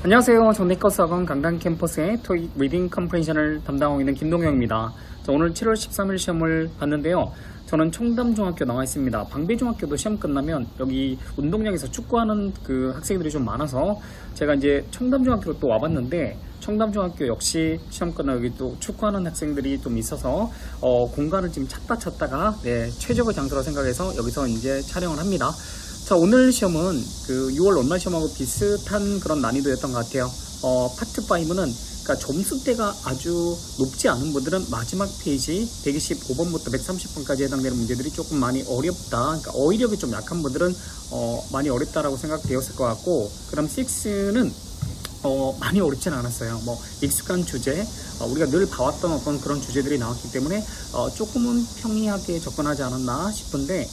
안녕하세요. 정리커스학원 강당 캠퍼스의 토익 리딩 컴프레hension을 담당하고 있는 김동영입니다. 오늘 7월 13일 시험을 봤는데요. 저는 청담중학교 나와 있습니다. 방배중학교도 시험 끝나면 여기 운동장에서 축구하는 그 학생들이 좀 많아서 제가 이제 청담중학교로 또 와봤는데, 청담중학교 역시 시험 끝나고 여기 또 축구하는 학생들이 좀 있어서 공간을 지금 찾다가 최적의 장소라 생각해서 여기서 이제 촬영을 합니다. 자, 오늘 시험은 그 6월 원말 시험하고 비슷한 그런 난이도였던 것 같아요. 파트 5는 그러니까 점수대가 아주 높지 않은 분들은 마지막 페이지 125번부터 130번까지 해당되는 문제들이 조금 많이 어렵다. 그러니까 어휘력이 좀 약한 분들은 많이 어렵다라고 생각되었을 것 같고, 그 다음 6는 많이 어렵지는 않았어요. 뭐 익숙한 주제, 우리가 늘 봐왔던 어떤 그런 주제들이 나왔기 때문에 조금은 평이하게 접근하지 않았나 싶은데,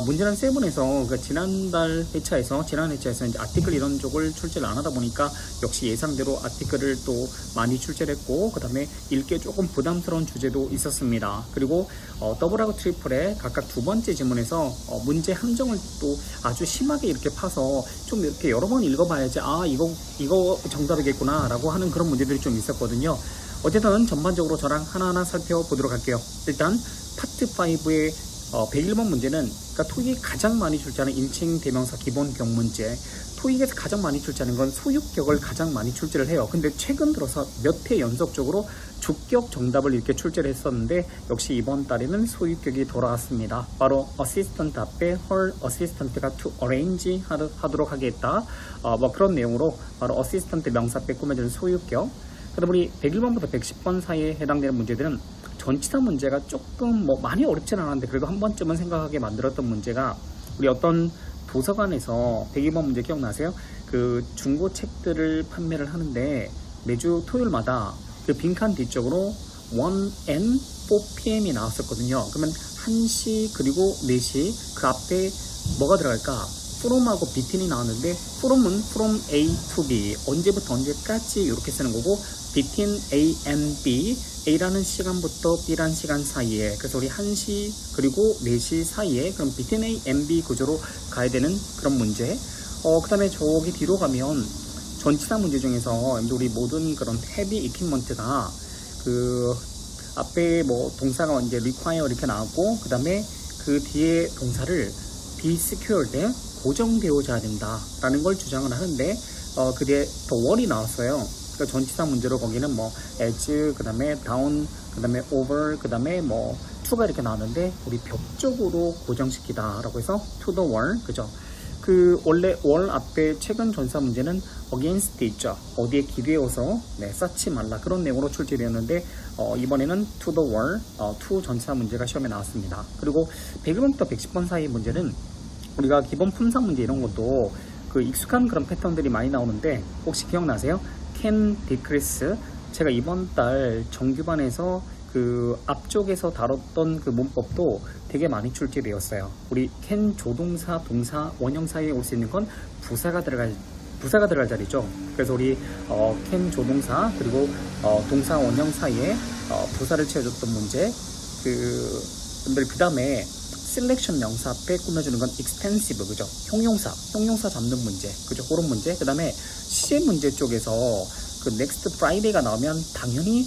문제는 7에서 그 지난 회차에서 이제 아티클 이런 쪽을 출제를 안 하다 보니까 역시 예상대로 아티클을 또 많이 출제를 했고, 그 다음에 읽기에 조금 부담스러운 주제도 있었습니다. 그리고 더블하고 트리플에 각각 두 번째 지문에서 문제 함정을 또 아주 심하게 이렇게 파서 좀 이렇게 여러 번 읽어봐야지 이거 정답이겠구나 라고 하는 그런 문제들이 좀 있었거든요. 어쨌든 전반적으로 저랑 하나하나 살펴보도록 할게요. 일단 파트 5의 101번 문제는, 그러니까 토익이 가장 많이 출제하는 인칭 대명사 기본 격문제, 토익에서 가장 많이 출제하는 건 소유격을 가장 많이 출제를 해요. 근데 최근 들어서 몇 회 연속적으로 주격 정답을 이렇게 출제를 했었는데, 역시 이번 달에는 소유격이 돌아왔습니다. 바로 assistant 앞에 her assistant가 to arrange 하도록 하겠다. 뭐 그런 내용으로 바로 assistant 명사 앞에 꾸며지는 소유격. 그다음 우리 101번부터 110번 사이에 해당되는 문제들은 전치사 문제가 조금 많이 어렵진 않았는데 그래도 한 번쯤은 생각하게 만들었던 문제가, 우리 어떤 도서관에서 102번 문제 기억나세요? 그 중고 책들을 판매를 하는데 매주 토요일마다 그 빈칸 뒤쪽으로 1and 4pm이 나왔었거든요. 그러면 1시 그리고 4시 그 앞에 뭐가 들어갈까? from하고 between이 나왔는데, from은 from A to B, 언제부터 언제까지 이렇게 쓰는 거고, between A and B, A라는 시간부터 B라는 시간 사이에, 그래서 우리 1시 그리고 4시 사이에, 그럼 between A and B 구조로 가야 되는 그런 문제. 그 다음에 저기 뒤로 가면 전치사 문제 중에서 우리 모든 그런 heavy equipment가 그 앞에 뭐 동사가 이제 require 이렇게 나왔고, 그 다음에 그 뒤에 동사를 be secured, 고정되어져야 된다 라는 걸 주장을 하는데, 그 뒤에 더 wall이 나왔어요. 그러니까 전치사 문제로 거기는 뭐 as, 그 다음에 down, 그 다음에 over, 그 다음에 뭐 to가 이렇게 나왔는데, 우리 벽 쪽으로 고정시키다 라고 해서 to the wall, 그죠? 그 원래 wall 앞에 최근 전사 문제는 against 있죠. 어디에 기대어서 쌓지 말라, 그런 내용으로 출제되었는데, 이번에는 to the wall, to 전사 문제가 시험에 나왔습니다. 그리고 101번부터 110번 사이 문제는 우리가 기본 품사 문제 이런 것도 그 익숙한 그런 패턴들이 많이 나오는데, 혹시 기억나세요? can decrease, 제가 이번 달 정규반에서 그 앞쪽에서 다뤘던 그 문법도 되게 많이 출제되었어요. 우리 can 조동사, 동사, 원형 사이에 올 수 있는 건 부사가 들어갈 자리죠. 그래서 우리 can 조동사 그리고 동사 원형 사이에 부사를 채워줬던 문제. 그 다음에 셀렉션 명사 앞에 꾸며주는 건 extensive, 그죠? 형용사 잡는 문제, 그죠? 그런 문제. 그 다음에 시제 문제 쪽에서 그 next Friday가 나오면 당연히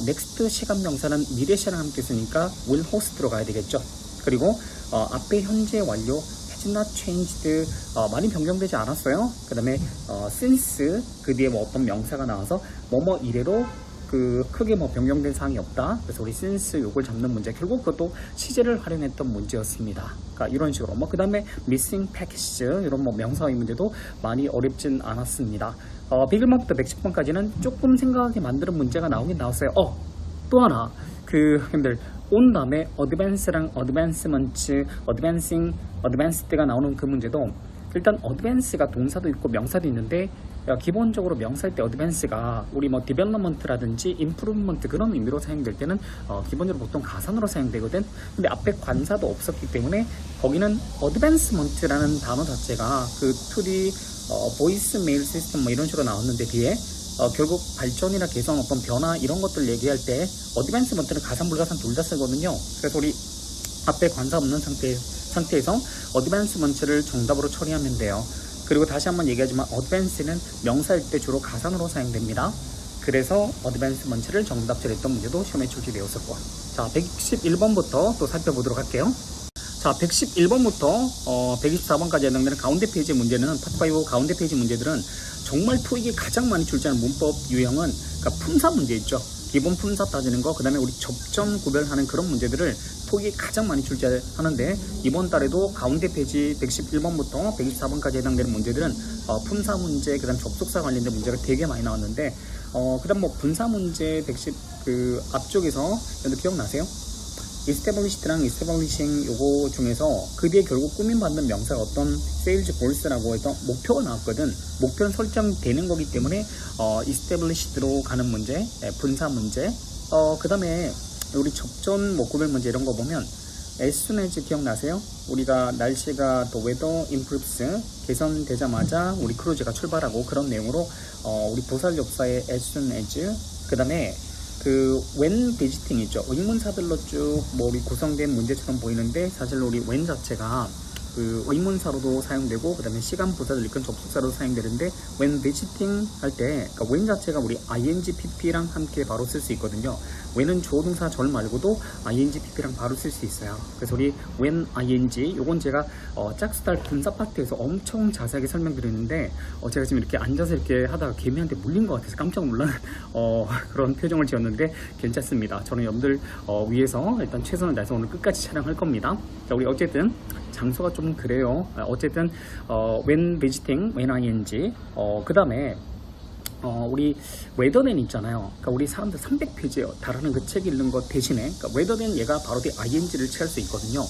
next 시간 명사는 미래 시랑 함께 쓰니까 will host로 가야 되겠죠. 그리고 앞에 현재 완료 has not changed, 많이 변경되지 않았어요. 그 다음에 since 그 뒤에 뭐 어떤 명사가 나와서 뭐뭐 이래로 그 크게 뭐 변경된 사항이 없다. 그래서 우리 since 요걸 잡는 문제, 결국 그것도 시제를 활용했던 문제였습니다. 그러니까 이런 식으로 그 다음에 missing package 이런 뭐 명사의 문제도 많이 어렵진 않았습니다. 101번부터 110번까지는 조금 생각하게 만드는 문제가 나오긴 나왔어요. 또 하나, 형님들 온 다음에 advance랑 advancement, advancing, advanced가 나오는 그 문제도, 일단 advance가 동사도 있고 명사도 있는데, 기본적으로 명사일 때 advance가 우리 뭐 development라든지 improvement 그런 의미로 사용될 때는 기본적으로 보통 가산으로 사용되거든. 근데 앞에 관사도 없었기 때문에 거기는 advancement라는 단어 자체가 그 to voice mail system 뭐 이런 식으로 나왔는데, 뒤에 결국 발전이나 개선, 어떤 변화 이런 것들 얘기할 때 advancement는 가산 불가산 둘 다 쓰거든요. 그래서 우리 앞에 관사 없는 상태에서 advancement를 정답으로 처리하면 돼요. 그리고 다시 한번 얘기하지만 advance는 명사일 때 주로 가산으로 사용됩니다. 그래서 advancement를 정답처리했던 문제도 시험에 출제되었었고, 자 111번부터 또 살펴보도록 할게요. 자 111번부터 124번까지 해당되는 가운데 페이지 문제는 파트5 가운데 페이지 문제들은 정말 토익이 가장 많이 출제하는 문법 유형은 그러니까 품사 문제 있죠. 기본 품사 따지는 거, 그 다음에 우리 접점 구별하는 그런 문제들을 토익이 가장 많이 출제하는데, 이번 달에도 가운데 페이지 111번부터 124번까지 해당되는 문제들은 품사 문제, 그 다음 접속사 관련된 문제가 되게 많이 나왔는데, 그 다음 뭐 분사 문제 110 그 앞쪽에서 여러분 기억나세요? established랑 establishing 요거 중에서 그 뒤에 결국 꾸밈받는 명사가 어떤 sales goals라고 해서 목표가 나왔거든. 목표는 설정되는 거기 때문에 established로 가는 문제, 분사 문제. 그 다음에 우리 접전 뭐 구별 문제 이런 거 보면 as soon as 기억나세요? 우리가 날씨가 또 weather improves 개선되자마자 우리 크루즈가 출발하고 그런 내용으로 우리 보살역사의 as soon as, 그 다음에 그 when visiting 있죠. 의문사들로 쭉 뭐 우리 구성된 문제처럼 보이는데 사실 우리 when 자체가 그 의문사로도 사용되고 그 다음에 시간 부사를 이끈 접속사로 사용되는데 when visiting 할 때 그러니까 when 자체가 우리 ing pp랑 함께 바로 쓸 수 있거든요. when은 주어동사 절 말고도 ing pp랑 바로 쓸 수 있어요. 그래서 우리 when ing 요건 제가 짝스달 분사 파트에서 엄청 자세하게 설명드렸는데 제가 지금 이렇게 앉아서 이렇게 하다가 개미한테 물린 것 같아서 깜짝 놀라는 그런 표정을 지었는데 괜찮습니다. 저는 여러분들 위해서 일단 최선을 다해서 오늘 끝까지 촬영할 겁니다. 자, 우리 어쨌든 장소가 좀 그래요. 어쨌든 when visiting, when ing, 그 다음에 우리 weather는 있잖아요. 그러니까 우리 사람들 300페이지에 달하는 그 책 읽는 것 대신에 그러니까 weather는 얘가 바로 뒤 ing를 취할 수 있거든요.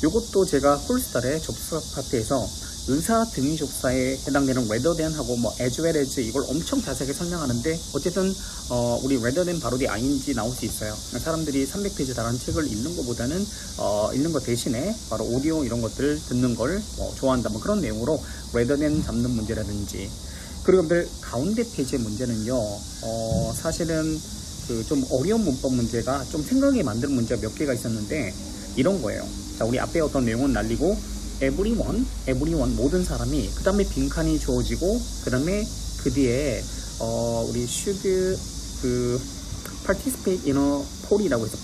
요것도 제가 홀스달의 접속사 파트에서 의사 등위접사에 해당되는 rather than 하고 뭐 as well as 이걸 엄청 자세하게 설명하는데, 어쨌든 우리 rather than 바로 뒤 ing 나올 수 있어요. 사람들이 300페이지 달하는 책을 읽는 것보다는 읽는 것 대신에 바로 오디오 이런 것들을 듣는 걸 좋아한다, 뭐 그런 내용으로 rather than 잡는 문제라든지. 그리고 여러분들 가운데 페이지의 문제는요, 사실은 그 좀 어려운 문법 문제가 좀 생각하게 만드는 문제가 몇 개가 있었는데 이런 거예요. 자, 우리 앞에 어떤 내용은 날리고 everyone 모든 사람이, 그 다음에 빈칸이 주어지고 그 다음에 그 뒤에 우리 should 그 participate in a poll이라고 해서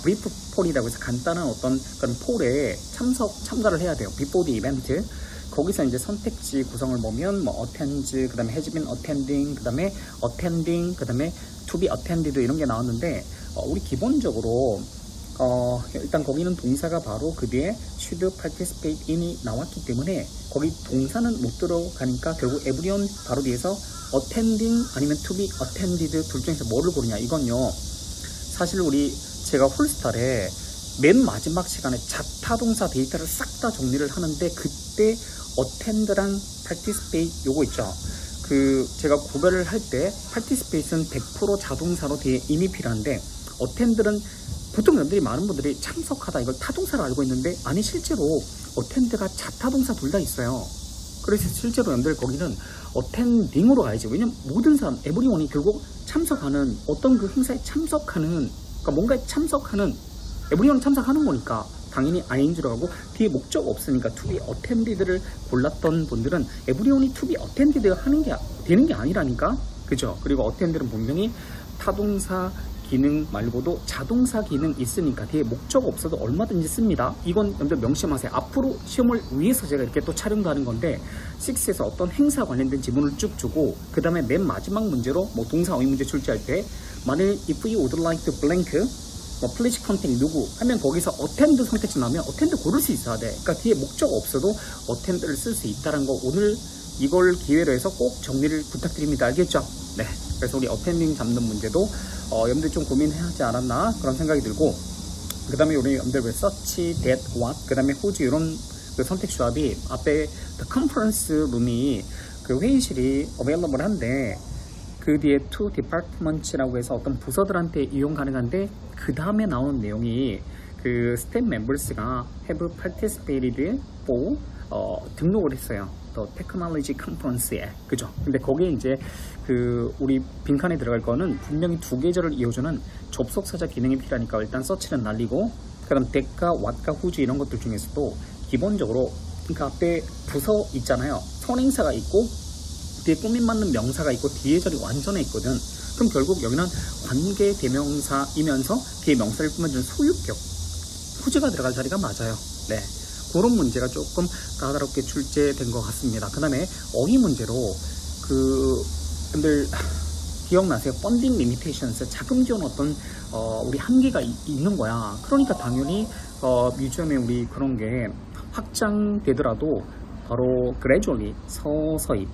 brief poll이라고 해서 간단한 어떤 그런 폴에 참가를 해야 돼요. before the event. 거기서 이제 선택지 구성을 보면 뭐 attend, 그 다음에 has been attending, 그 다음에 attending, 그 다음에 to be attended 이런 게 나왔는데 우리 기본적으로 일단 거기는 동사가 바로 그 뒤에 should participate in이 나왔기 때문에 거기 동사는 못 들어가니까 결국 everyone 바로 뒤에서 attending 아니면 to be attended 둘 중에서 뭐를 고르냐. 이건요, 사실 우리 제가 홀스탈에 맨 마지막 시간에 자타동사 데이터를 싹 다 정리를 하는데 그때 attend랑 participate 요거 있죠. 그 제가 구별을 할 때 participate는 100% 자동사로 뒤에 인이 필요한데 attend는 보통 여러분들이 많은 분들이 참석하다 이걸 타동사로 알고 있는데, 아니 실제로 attend가 자타동사 둘 다 있어요. 그래서 실제로 여러분들 거기는 attending으로 가야지. 왜냐면 모든 사람 everyone이 결국 참석하는 어떤 그 행사에 참석하는, 그러니까 뭔가에 참석하는 everyone 참석하는 거니까 당연히 ing로 가고, 뒤에 목적 없으니까 to be attended를 골랐던 분들은 everyone이 to be attended 하는 게 되는 게 아니라니까, 그죠? 그리고 attend는 분명히 타동사 기능 말고도 자동사 기능 있으니까 뒤에 목적 없어도 얼마든지 씁니다. 이건 여러분들 명심하세요. 앞으로 시험을 위해서 제가 이렇게 또 촬영도 하는 건데 6에서 어떤 행사 관련된 지문을 쭉 주고 그 다음에 맨 마지막 문제로 뭐 동사 어휘 문제 출제할 때 만일 if you would like to blank 뭐 please contact 누구 하면 거기서 attend 선택지 나오면 attend 고를 수 있어야 돼. 그러니까 뒤에 목적 없어도 attend를 쓸 수 있다는 거 오늘 이걸 기회로 해서 꼭 정리를 부탁드립니다. 알겠죠? 네. 그래서 우리 attending 잡는 문제도 여러분들 좀 고민해야 하지 않았나 그런 생각이 들고, 그 다음에 우리 여러분들 왜 search, that, what, 그 다음에 whose 이런 그 선택 조합이 앞에 the conference room이 그 회의실이 available 한데 그 뒤에 to departments라고 해서 어떤 부서들한테 이용 가능한데 그 다음에 나오는 내용이 그 staff members가 have participated for 등록을 했어요. 또 테크놀로지 컨퍼런스에, 그죠? 근데 거기에 이제 그 우리 빈칸에 들어갈 거는 분명히 두 계절을 이어주는 접속사자 기능이 필요하니까 일단 서치는 날리고, 그 다음 that과 what과 whose 이런 것들 중에서도 기본적으로 그러니까 앞에 부서 있잖아요. 선행사가 있고 뒤에 꾸밈 맞는 명사가 있고 뒤에 절이 완전해 있거든. 그럼 결국 여기는 관계 대명사이면서 뒤에 명사를 꾸며주는 소유격 후지가 들어갈 자리가 맞아요. 네, 그런 문제가 조금 까다롭게 출제된 것 같습니다. 그 다음에 어휘 문제로 여러분들 기억나세요? 펀딩 리미테이션스, 자금 지원 어떤 우리 한계가 있는 거야. 그러니까 당연히 뮤지엄에 우리 그런 게 확장되더라도 바로 gradually 서서히,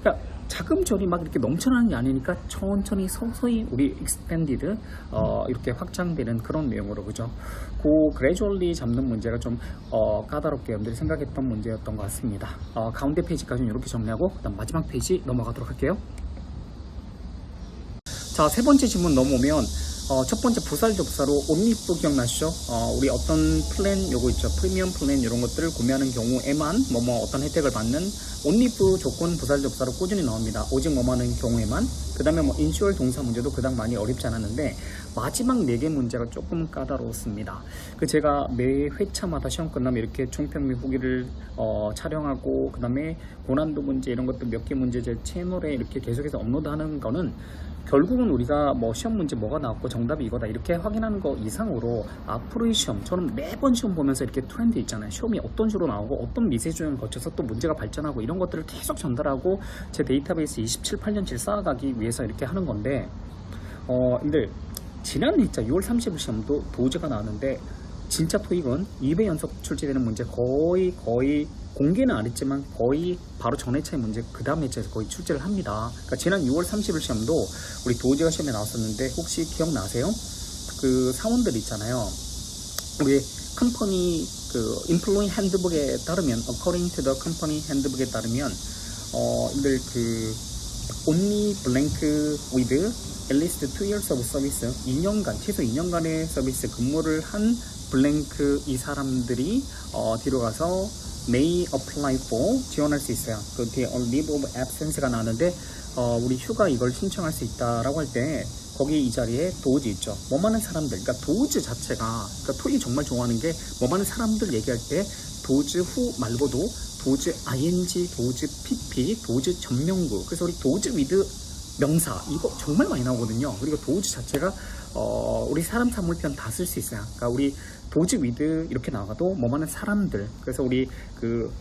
그러니까 자금 지원이 막 이렇게 넘쳐나는 게 아니니까 천천히 서서히 우리 expanded 이렇게 확장되는 그런 내용으로, 그죠? 그 gradually 잡는 문제가 좀 까다롭게 여러분들이 생각했던 문제였던 것 같습니다. 가운데 페이지까지는 이렇게 정리하고 그다음 마지막 페이지 넘어가도록 할게요. 자, 세 번째 질문 넘어오면 첫 번째 부살접사로 온리프 기억나시죠? 우리 어떤 플랜 요거 있죠? 프리미엄 플랜 이런 것들을 구매하는 경우에만 어떤 혜택을 받는 온리프 조건 부살접사로 꾸준히 나옵니다. 오직 하는 경우에만. 그 다음에 인슈얼 동사 문제도 그닥 많이 어렵지 않았는데 마지막 4개 문제가 조금 까다로웠습니다. 제가 매 회차마다 시험 끝나면 이렇게 총평 및 후기를 촬영하고 그 다음에 고난도 문제 이런 것들 몇 개 문제 제 채널에 이렇게 계속해서 업로드하는 거는 결국은 우리가 시험 문제 뭐가 나왔고 정답이 이거다 이렇게 확인하는 거 이상으로 앞으로의 시험, 저는 매번 시험 보면서 이렇게 트렌드 있잖아요. 시험이 어떤 식으로 나오고 어떤 미세 조정을 거쳐서 또 문제가 발전하고 이런 것들을 계속 전달하고 제 데이터베이스 27, 8년치를 쌓아가기 위해서 이렇게 하는 건데 근데 지난 일자 6월 30일 시험도 도저가 나왔는데 진짜 토익은 2배 연속 출제되는 문제 거의 공개는 안 했지만 거의 바로 전 회차의 문제 그 다음 회차에서 거의 출제를 합니다. 그러니까 지난 6월 30일 시험도 우리 도지가 시험에 나왔었는데 혹시 기억나세요? 그 사원들 있잖아요. 우리 컴퍼니 인플로이 핸드북에 따르면 according to the company handbook에 따르면 only blank with at least 2 years of service 2년간 최소 2년간의 서비스 근무를 한 블랭크 이 사람들이 뒤로 가서 may apply for 지원할 수 있어요. 그 뒤에 leave of absence가 나왔는데 우리 휴가 이걸 신청할 수 있다라고 할 때 거기 이 자리에 도즈 있죠. 많은 사람들, 그러니까 도즈 자체가 토익이 정말 좋아하는 게 많은 사람들 얘기할 때 도즈 후 말고도 도즈 ing, 도즈 pp, 도즈 전명구, 그래서 우리 도즈 with 명사 이거 정말 많이 나오거든요. 그리고 도즈 자체가 우리 사람 사물편 다 쓸 수 있어요. 그러니까 우리 도즈 위드 이렇게 나가도 많은 사람들, 그래서 우리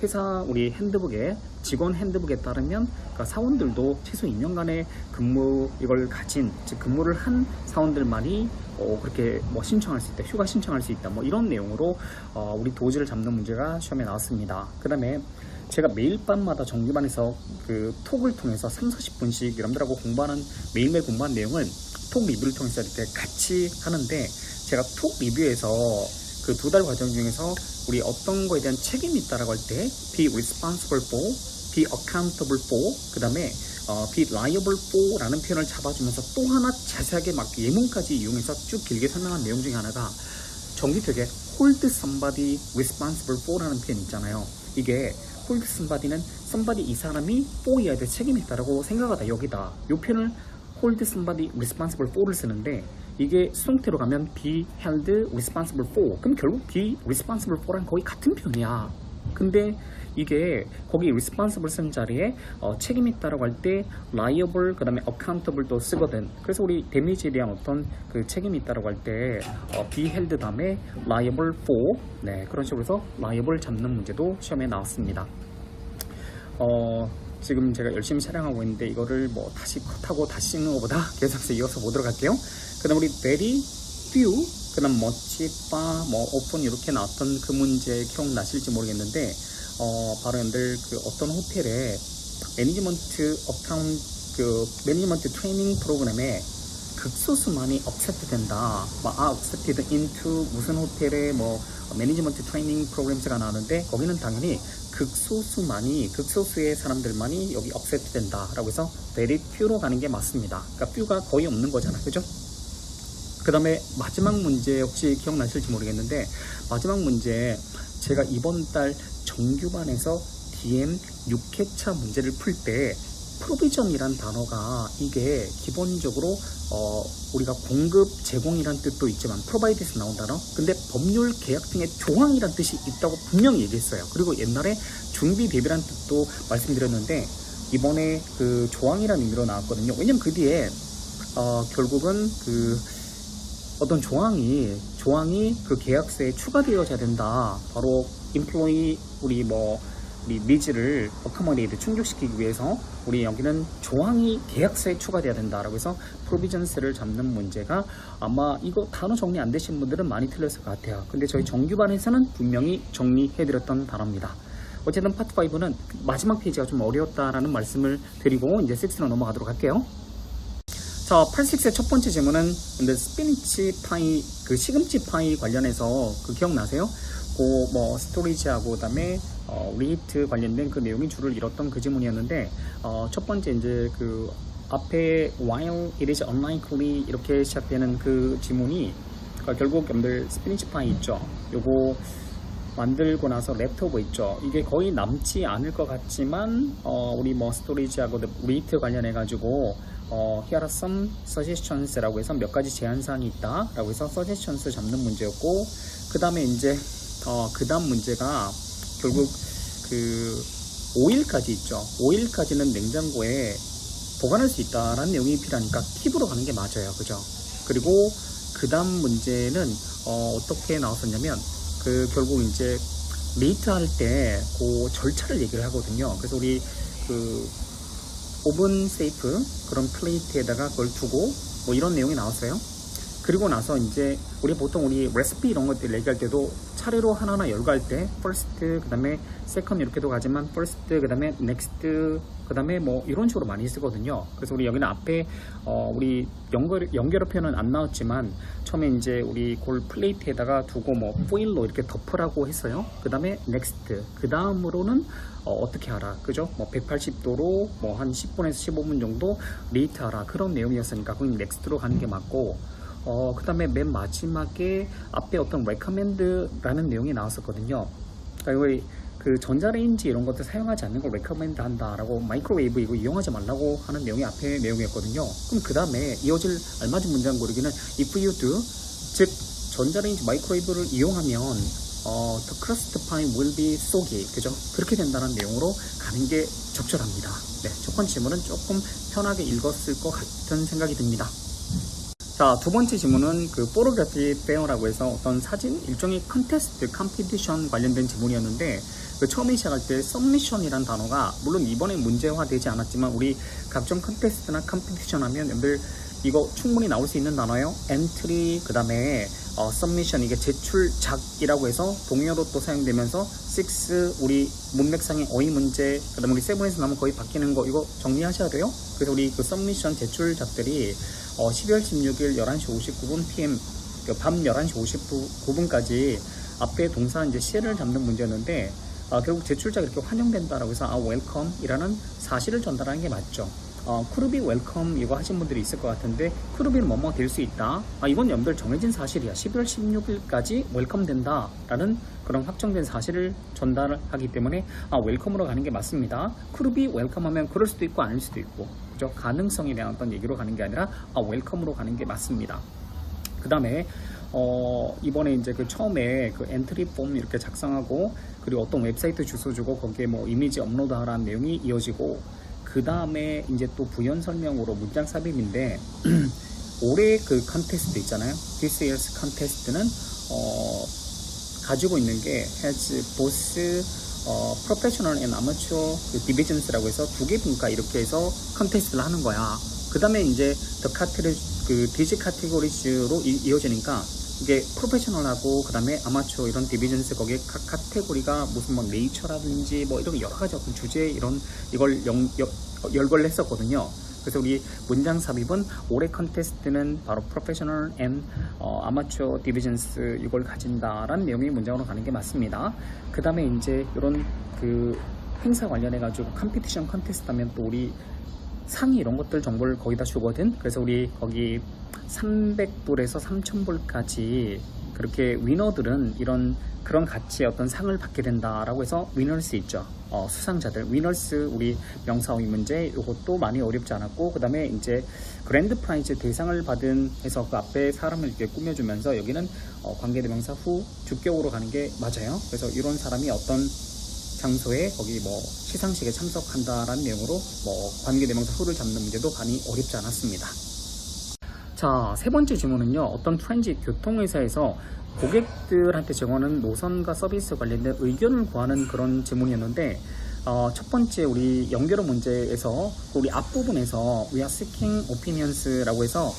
회사 우리 핸드북에 직원 핸드북에 따르면 그러니까 사원들도 최소 2년간의 근무 이걸 가진 즉 근무를 한 사원들만이 그렇게 신청할 수 있다, 휴가 신청할 수 있다, 이런 내용으로 우리 도즈를 잡는 문제가 시험에 나왔습니다. 그 다음에 제가 매일 밤마다 정규반에서 톡을 통해서 30-40분씩 여러분들하고 공부하는 매일매일 공부한 내용을 톡 리뷰를 통해서 이렇게 같이 하는데 제가 톡 리뷰에서 그 2달 과정 중에서 우리 어떤 거에 대한 책임이 있다라고 할 때 be responsible for, be accountable for, 그 다음에 be liable for 라는 표현을 잡아주면서 또 하나 자세하게 막 예문까지 이용해서 쭉 길게 설명한 내용 중에 하나가 정기표에 hold somebody responsible for 라는 표현 있잖아요. 이게 hold somebody는 somebody 이 사람이 for이어야 될 책임이 있다라고 생각하다 여기다 이 표현을 hold somebody responsible for를 쓰는데 이게 수동태로 가면 be held responsible for, 그럼 결국 be responsible for랑 거의 같은 표현이야. 근데 이게 거기 responsible 쓴 자리에 책임이 있다라고 할 때 liable 그 다음에 accountable도 쓰거든. 그래서 우리 데미지에 대한 어떤 책임이 있다라고 할 때 be held 다음에 liable for, 네, 그런 식으로 해서 liable 잡는 문제도 시험에 나왔습니다. 지금 제가 열심히 촬영하고 있는데 이거를 다시 컷하고 다시 찍는 것보다 계속해서 이어서 보도록 할게요. 그 다음 우리 very few, 그 다음 much, far, often 이렇게 나왔던 그 문제 기억나실지 모르겠는데 바로 여러분들 어떤 호텔에 매니지먼트 어카운트 매니지먼트 트레이닝 프로그램에 극소수만이 accept 된다. accepted into 무슨 호텔에 매니지먼트 트레이닝 프로그램스가 나왔는데 거기는 당연히 극소수의 사람들만이 여기 accept 된다 라고 해서 very few로 가는 게 맞습니다. 그러니까 few가 거의 없는 거잖아, 그죠? 그 다음에 마지막 문제 혹시 기억나실지 모르겠는데 마지막 문제 제가 이번 달 정규반에서 DM 6회차 문제를 풀 때 프로비전이란 단어가 이게 기본적으로 우리가 공급, 제공이란 뜻도 있지만 프로바이드에서 나온 단어. 근데 법률 계약 등의 조항이란 뜻이 있다고 분명히 얘기했어요. 그리고 옛날에 준비 대비란 뜻도 말씀드렸는데 이번에 그 조항이라는 의미로 나왔거든요. 왜냐면 그 뒤에 결국은 그 어떤 조항이 그 계약서에 추가되어져야 된다. 바로 인플로이 우리 니즈를 어카모데이트 충족시키기 위해서 우리 여기는 조항이 계약서에 추가돼야 된다라고 해서 프로비전스를 잡는 문제가 아마 이거 단어 정리 안 되신 분들은 많이 틀렸을 것 같아요. 근데 저희 정규반에서는 분명히 정리해드렸던 단어입니다. 어쨌든 파트 5는 마지막 페이지가 좀 어려웠다라는 말씀을 드리고 이제 6로 넘어가도록 할게요. 자, 86의 첫 번째 질문은 근데 스피니치 파이, 그 시금치 파이 관련해서 그 기억나세요? 그 스토리지하고 그다음에 리히트 관련된 그 내용이 줄을 잃었던 그 질문이었는데 첫 번째 이제 그 앞에 while it is unlikely 이렇게 시작되는 그 지문이 결국 여러분들 스피니치 파이 있죠. 요거 만들고 나서 랩토버 있죠. 이게 거의 남지 않을 것 같지만 우리 스토리지하고 리히트 관련해 가지고 here are some suggestions 라고 해서 몇 가지 제안사항이 있다 라고 해서 suggestions 잡는 문제였고, 그 다음에 이제 그 다음 문제가 결국 그 5일까지 있죠. 5일까지는 냉장고에 보관할 수 있다라는 내용이 필요하니까 킵으로 가는 게 맞아요. 그죠? 그리고 그 다음 문제는 어떻게 나왔었냐면 그 결국 이제 메이트 할 때 그 절차를 얘기를 하거든요. 그래서 우리 그 오븐 세이프 그런 플레이트에다가 그걸 두고 이런 내용이 나왔어요. 그리고 나서 이제 우리 보통 우리 레시피 이런 것들 얘기할 때도 차례로 하나하나 열거할 때 first 그 다음에 second 이렇게도 가지만 first 그 다음에 next 그 다음에 이런 식으로 많이 쓰거든요. 그래서 우리 여기는 앞에 우리 연결어 표현은 안 나왔지만 처음에 이제 우리 골 플레이트에다가 두고 포일로 이렇게 덮으라고 했어요. 그 다음에 next 그 다음으로는 어떻게 하라, 그죠? 180도로 한 10분에서 15분 정도 레이트 하라, 그런 내용이었으니까 거기 넥스트로 가는 게 맞고, 그 다음에 맨 마지막에 앞에 어떤 recommend라는 내용이 나왔었거든요. 그러니까 그 전자레인지 이런 것들 사용하지 않는 걸 recommend 한다라고, 마이크로웨이브 이거 이용하지 말라고 하는 내용이 앞에 내용이었거든요. 그럼 그 다음에 이어질 알맞은 문장 고르기는 if you do, 즉 전자레인지 마이크로웨이브를 이용하면 the crust pie will be soggy, 그죠? 그렇게 된다는 내용으로 가는 게 적절합니다. 네, 첫 번째 질문은 조금 편하게 읽었을 것 같은 생각이 듭니다. 자, 두 번째 질문은 그 포토그래피 페어라고 해서 어떤 사진 일종의 컨테스트, 컴피티션 관련된 질문이었는데, 그 처음에 시작할 때 submission이란 단어가 물론 이번에 문제화되지 않았지만 우리 각종 컨테스트나 컴피티션 하면 여러분들 이거 충분히 나올 수 있는 단어예요. entry 그 다음에 submission 이게 제출작이라고 해서 동의어로 또 사용되면서 6 우리 문맥상의 어휘 문제, 그 다음에 우리 7에서 나면 거의 바뀌는 거 이거 정리하셔야 돼요. 그래서 우리 그 submission 제출작들이 12월 16일 11시 59분 PM 밤 11시 59분까지 앞에 동사 이제 shall을 잡는 문제였는데 결국 제출작 이렇게 환영된다라고 해서 welcome 이라는 사실을 전달하는 게 맞죠. could be welcome 이거 하신 분들이 있을 것 같은데 could be는 뭐뭐 될 수 있다. 이건 여러분들 정해진 사실이야. 12월 16일까지 웰컴 된다 라는 그런 확정된 사실을 전달하기 때문에 웰컴으로 가는 게 맞습니다. could be welcome 하면 그럴 수도 있고 아닐 수도 있고, 그죠? 가능성에 대한 어떤 얘기로 가는 게 아니라 웰컴으로 가는 게 맞습니다. 그 다음에 이번에 이제 그 처음에 그 엔트리 폼 이렇게 작성하고 그리고 어떤 웹사이트 주소 주고 거기에 이미지 업로드 하라는 내용이 이어지고, 그 다음에 이제 또 부연 설명으로 문장 삽입인데 올해 그 컨테스트 있잖아요. This year's contest는 가지고 있는 게 has both professional and amateur 그 divisions라고 해서 두 개 분과 이렇게 해서 컨테스트를 하는 거야. 그 다음에 이제 the category 그 디지 카테고리즈로 이어지니까 이게 프로페셔널하고 그 다음에 아마추어 이런 디비전스 거기에 각 카테고리가 무슨 네이처라든지 이런 여러 가지 어떤 주제 이걸 열거를 했었거든요. 그래서 우리 문장 삽입은 올해 컨테스트는 바로 프로페셔널 앤 아마추어 디비전스 이걸 가진다라는 내용의 문장으로 가는 게 맞습니다. 그 다음에 이제 이런 그 행사 관련해 가지고 컴피티션 컨테스트 하면 또 우리 상위 이런 것들 정보를 거기다 주거든. 그래서 우리 거기 300불에서 3000불까지 그렇게 위너들은 그런 가치의 어떤 상을 받게 된다라고 해서 위너스 있죠. 수상자들 위너스 우리 명사어휘 문제 이것도 많이 어렵지 않았고, 그 다음에 이제 그랜드 프라이즈 대상을 받은 해서 그 앞에 사람을 이렇게 꾸며주면서 여기는 관계대명사 후 주격으로 가는 게 맞아요. 그래서 이런 사람이 어떤 장소에 거기 뭐 시상식에 참석한다라는 내용으로 뭐 관계대명사 후를 잡는 문제도 많이 어렵지 않았습니다. 자, 세 번째 질문은요. 어떤 트랜짓 교통회사에서 고객들한테 제공하는 노선과 서비스 관련된 의견을 구하는 그런 질문이었는데, 첫 번째 우리 연결어 문제에서 우리 앞부분에서 We are seeking opinions라고 해서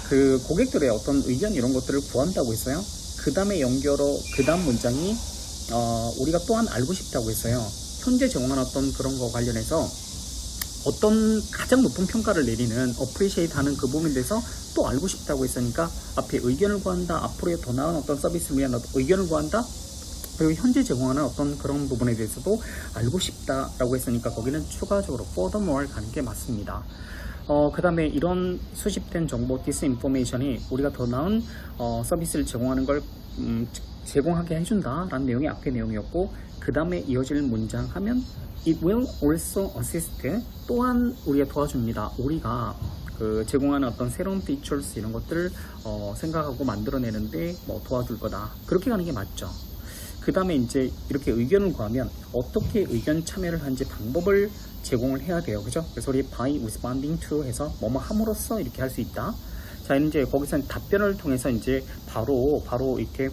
그 고객들의 어떤 의견 이런 것들을 구한다고 했어요. 그 다음에 연결어 그 다음 문장이 우리가 또한 알고 싶다고 했어요. 현재 제공한 어떤 그런 거 관련해서 어떤 가장 높은 평가를 내리는 appreciate 하는 그 부분에 대해서 또 알고 싶다고 했으니까 앞에 의견을 구한다, 앞으로의 더 나은 어떤 서비스를 위한 의견을 구한다, 그리고 현재 제공하는 어떤 그런 부분에 대해서도 알고 싶다라고 했으니까 거기는 추가적으로 furthermore 가는 게 맞습니다. 그 다음에 이런 수집된 정보 디스인포메이션이 우리가 더 나은 서비스를 제공하는 걸 제공하게 해준다라는 내용이 앞에 내용이었고, 그 다음에 이어질 문장 하면 It will also assist, 또한 우리가 도와줍니다. 우리가 그 제공하는 어떤 새로운 features 이런 것들을 생각하고 만들어내는데 뭐 도와줄 거다. 그렇게 가는 게 맞죠. 그 다음에 이제 이렇게 의견을 구하면 어떻게 의견 참여를 하는지 방법을 제공을 해야 돼요. 그죠? 그래서 우리 by responding to 해서 뭐뭐 함으로써 이렇게 할 수 있다. 자, 이제 거기서 답변을 통해서 이제 바로 이렇게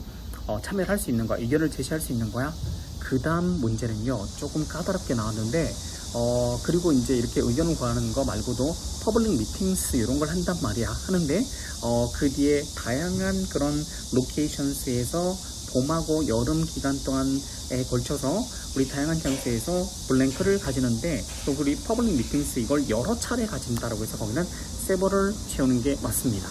참여를 할 수 있는 거야. 의견을 제시할 수 있는 거야. 그 다음 문제는요, 조금 까다롭게 나왔는데, 그리고 이제 이렇게 의견을 구하는 거 말고도 퍼블릭 미팅스 이런 걸 한단 말이야. 하는데, 그 뒤에 다양한 그런 로케이션스에서 봄하고 여름 기간 동안에 걸쳐서 우리 다양한 장소에서 블랭크를 가지는데, 또 우리 퍼블릭 미팅스 이걸 여러 차례 가진다라고 해서 거기는 several을 채우는 게 맞습니다.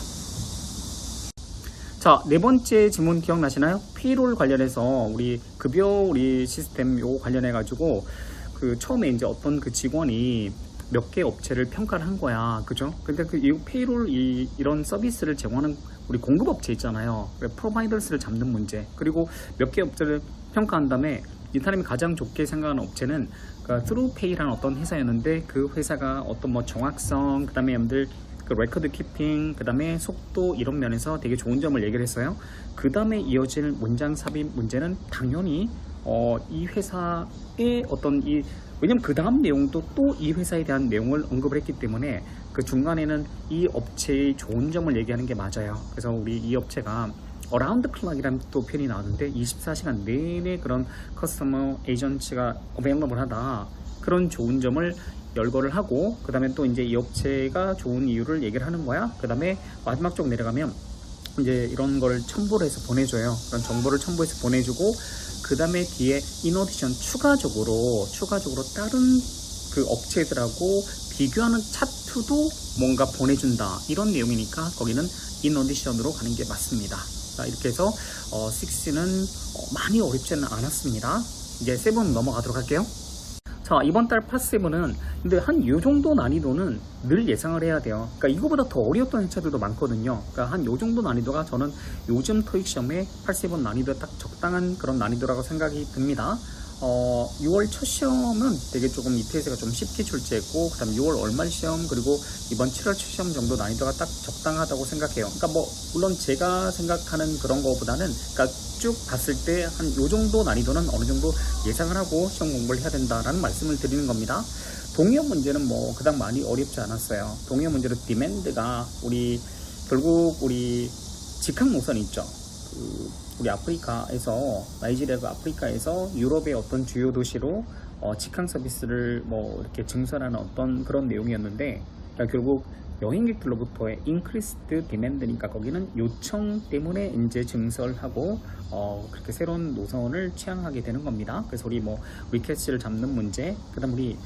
자, 네 번째 질문 기억나시나요? 페이롤 관련해서 우리 급여 우리 시스템 요거 관련해 가지고 그 처음에 이제 어떤 그 직원이 몇 개 업체를 평가를 한 거야. 그죠? 근데 그 이 페이롤 이런 서비스를 제공하는 우리 공급 업체 있잖아요. 프로바이더스를 잡는 문제. 그리고 몇 개 업체를 평가한 다음에 이 사람이 가장 좋게 생각하는 업체는 그 트루페이라는 어떤 회사였는데, 그 회사가 어떤 뭐 정확성, 그다음에 여러분들 그 레코드 키핑, 그 다음에 속도 이런 면에서 되게 좋은 점을 얘기를 했어요. 그 다음에 이어질 문장 삽입 문제는 당연히 이 회사의 어떤 왜냐면 그 다음 내용도 또 이 회사에 대한 내용을 언급을 했기 때문에 그 중간에는 이 업체의 좋은 점을 얘기하는 게 맞아요. 그래서 우리 이 업체가 around the clock이라는 또 표현이 나오는데 24시간 내내 그런 커스터머 에이전시가 available 하다, 그런 좋은 점을 열거를 하고, 그 다음에 또 이제 이 업체가 좋은 이유를 얘기를 하는 거야. 그 다음에 마지막 쪽 내려가면 이제 이런 걸 첨부를 해서 보내줘요. 그런 정보를 첨부해서 보내주고, 그 다음에 뒤에 in addition 추가적으로 다른 그 업체들하고 비교하는 차트도 뭔가 보내준다, 이런 내용이니까 거기는 in addition으로 가는 게 맞습니다. 자, 이렇게 해서 6는 많이 어렵지는 않았습니다. 이제 7 넘어가도록 할게요. 자, 이번 달 파7은 근데 한 요 정도 난이도는 늘 예상을 해야 돼요. 그러니까 이거보다 더 어려웠던 회차들도 많거든요. 그러니까 한 요 정도 난이도가 저는 요즘 토익 시험에 파7 난이도에 딱 적당한 그런 난이도라고 생각이 듭니다. 6월 첫 시험은 되게 조금 ETS가 좀 쉽게 출제했고, 그 다음 6월 월말 시험, 그리고 이번 7월 첫 시험 정도 난이도가 딱 적당하다고 생각해요. 그러니까 뭐 물론 제가 생각하는 그런 거보다는 그러니까 쭉 봤을 때 한 요 정도 난이도는 어느 정도 예상을 하고 시험 공부를 해야 된다라는 말씀을 드리는 겁니다. 동의어 문제는 뭐 그닥 많이 어렵지 않았어요. 동의어 문제로 디맨드가 결국 우리 직항 노선이 있죠. 우리 아프리카에서, 나이지리아가 아프리카에서 유럽의 어떤 주요 도시로 직항 서비스를 뭐 이렇게 증설하는 어떤 그런 내용이었는데, 그러니까 결국 여행객들로부터의 increased demand니까 거기는 요청 때문에 이제 증설하고 그렇게 새로운 노선을 취항하게 되는 겁니다. 그래서 우리 뭐 리퀘스트를 잡는 문제, 그다음 우리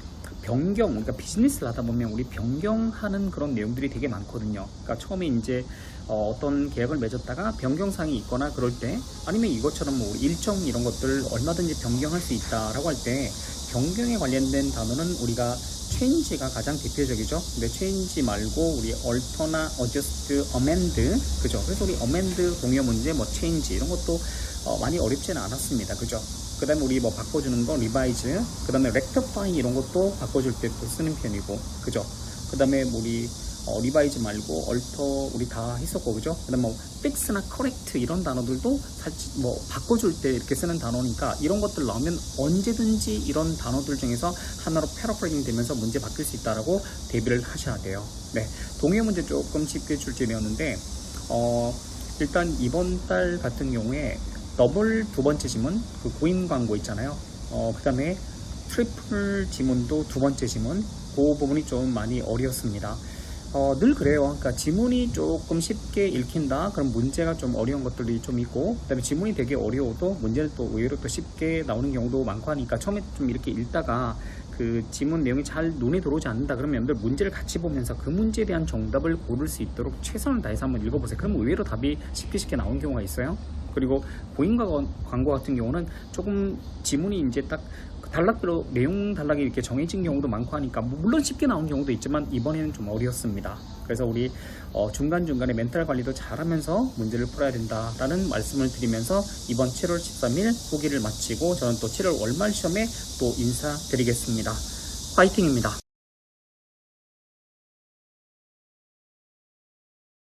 변경, 그러니까 비즈니스를 하다 보면 우리 변경하는 그런 내용들이 되게 많거든요. 그러니까 처음에 이제 어떤 계약을 맺었다가 변경사항이 있거나 그럴 때, 아니면 이것처럼 뭐 일정 이런 것들 얼마든지 변경할 수 있다라고 할 때 변경에 관련된 단어는 우리가 change가 가장 대표적이죠. 근데 change 말고 우리 alter나, adjust, amend, 그죠? 그래서 우리 amend 동요 문제, 뭐 change 이런 것도 많이 어렵지는 않았습니다. 그죠? 그 다음에 우리 뭐 바꿔주는 거 revise, 그 다음에 rectify 이런 것도 바꿔줄 때 또 쓰는 편이고, 그죠? 그 다음에 우리 리바이즈 말고 alter 우리 다 했었고, 그죠? 그 다음에 뭐 fix나 correct 이런 단어들도 사실 뭐 바꿔줄 때 이렇게 쓰는 단어니까 이런 것들 나오면 언제든지 이런 단어들 중에서 하나로 패러프레이징 되면서 문제 바뀔 수 있다라고 대비를 하셔야 돼요. 네, 동요 문제 조금 쉽게 출제되었는데 일단 이번 달 같은 경우에 더블 두 번째 지문, 그 고임 광고 있잖아요. 그 다음에 트리플 지문도 두 번째 지문, 그 부분이 좀 많이 어려웠습니다. 늘 그래요. 그러니까 지문이 조금 쉽게 읽힌다. 그럼 문제가 좀 어려운 것들이 좀 있고, 그 다음에 지문이 되게 어려워도 문제를 또 의외로 또 쉽게 나오는 경우도 많고 하니까 처음에 좀 이렇게 읽다가 그 지문 내용이 잘 눈에 들어오지 않는다 그러면 여러분들 문제를 같이 보면서 그 문제에 대한 정답을 고를 수 있도록 최선을 다해서 한번 읽어보세요. 그럼 의외로 답이 쉽게 나온 경우가 있어요. 그리고 고임 광고 같은 경우는 조금 지문이 이제 딱 단락대로 내용 단락이 이렇게 정해진 경우도 많고 하니까 물론 쉽게 나온 경우도 있지만 이번에는 좀 어려웠습니다. 그래서 우리 중간중간에 멘탈 관리도 잘하면서 문제를 풀어야 된다라는 말씀을 드리면서 이번 7월 13일 후기를 마치고 저는 또 7월 월말 시험에 또 인사드리겠습니다. 파이팅입니다.